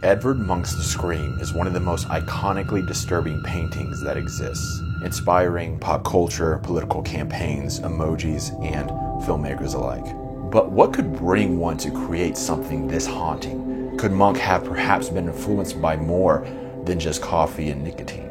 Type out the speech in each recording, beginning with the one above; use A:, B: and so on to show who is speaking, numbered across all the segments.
A: Edvard Munch's The Scream is one of the most iconically disturbing paintings that exists, inspiring pop culture, political campaigns, emojis, and filmmakers alike. But what could bring one to create something this haunting? Could Munch have perhaps been influenced by more than just coffee and nicotine?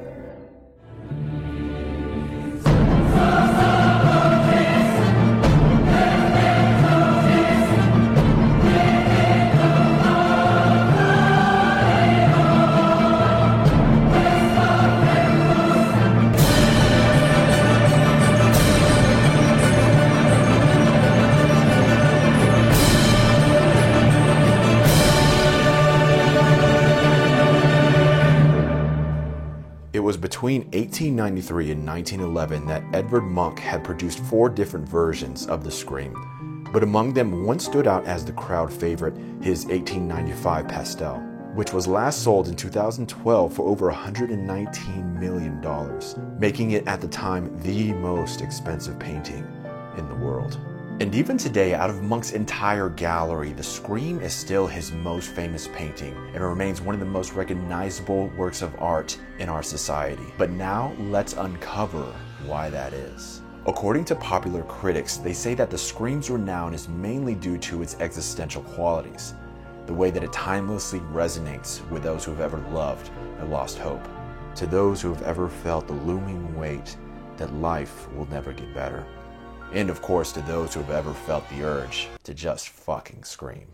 A: It was between 1893 and 1911 that Edvard Munch had produced 4 different versions of The Scream, but among them one stood out as the crowd favorite, his 1895 pastel, which was last sold in 2012 for over $119 million, making it at the time the most expensive painting in the world. And even today, out of Munch's entire gallery, The Scream is still his most famous painting and remains one of the most recognizable works of art in our society. But now, let's uncover why that is. According to popular critics, they say that The Scream's renown is mainly due to its existential qualities, the way that it timelessly resonates with those who have ever loved and lost hope, to those who have ever felt the looming weight that life will never get better. And of course, to those who have ever felt the urge to just fucking scream.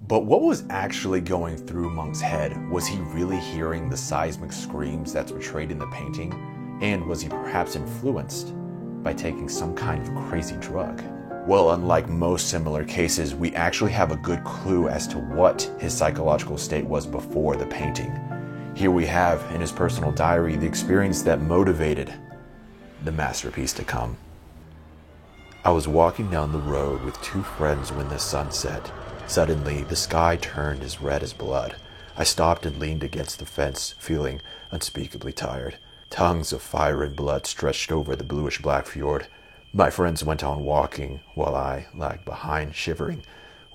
A: But what was actually going through Munch's head? Was he really hearing the seismic screams that's portrayed in the painting? And was he perhaps influenced by taking some kind of crazy drug? Well, unlike most similar cases, we actually have a good clue as to what his psychological state was before the painting. Here we have, in his personal diary, the experience that motivated the masterpiece to come. I was walking down the road with 2 friends when the sun set. Suddenly, the sky turned as red as blood. I stopped and leaned against the fence, feeling unspeakably tired. Tongues of fire and blood stretched over the bluish-black fjord. My friends went on walking, while I lagged behind, shivering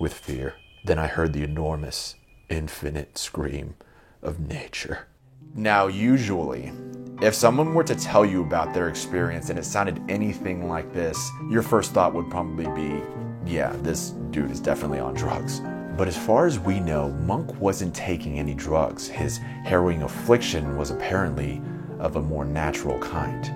A: with fear. Then I heard the enormous, infinite scream of nature. Now, usually, if someone were to tell you about their experience and it sounded anything like this, your first thought would probably be, yeah, this dude is definitely on drugs. But as far as we know, Munch wasn't taking any drugs. His harrowing affliction was apparently of a more natural kind.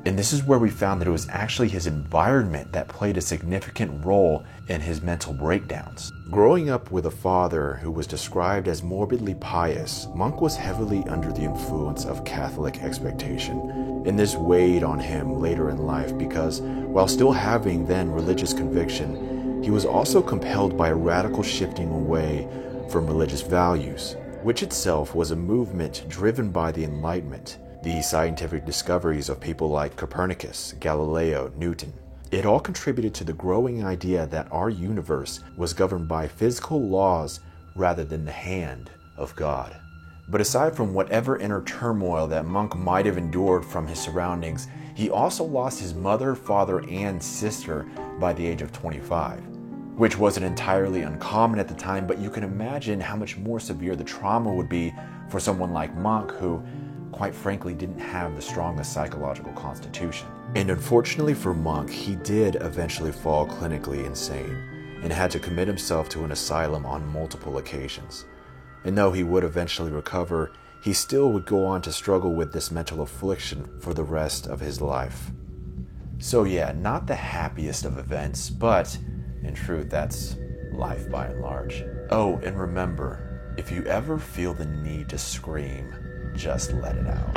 A: And this is where we found that it was actually his environment that played a significant role in his mental breakdowns. Growing up with a father who was described as morbidly pious, Munch was heavily under the influence of Catholic expectation. And this weighed on him later in life because, while still having then religious conviction, he was also compelled by a radical shifting away from religious values, which itself was a movement driven by the Enlightenment, the scientific discoveries of people like Copernicus, Galileo, Newton. It all contributed to the growing idea that our universe was governed by physical laws rather than the hand of God. But aside from whatever inner turmoil that Munch might have endured from his surroundings, he also lost his mother, father, and sister by the age of 25, which wasn't entirely uncommon at the time, but you can imagine how much more severe the trauma would be for someone like Munch, who quite frankly didn't have the strongest psychological constitution. And unfortunately for Munch, he did eventually fall clinically insane and had to commit himself to an asylum on multiple occasions. And though he would eventually recover, he still would go on to struggle with this mental affliction for the rest of his life. So yeah, not the happiest of events, but in truth, that's life by and large. Oh, and remember, if you ever feel the need to scream, just let it out.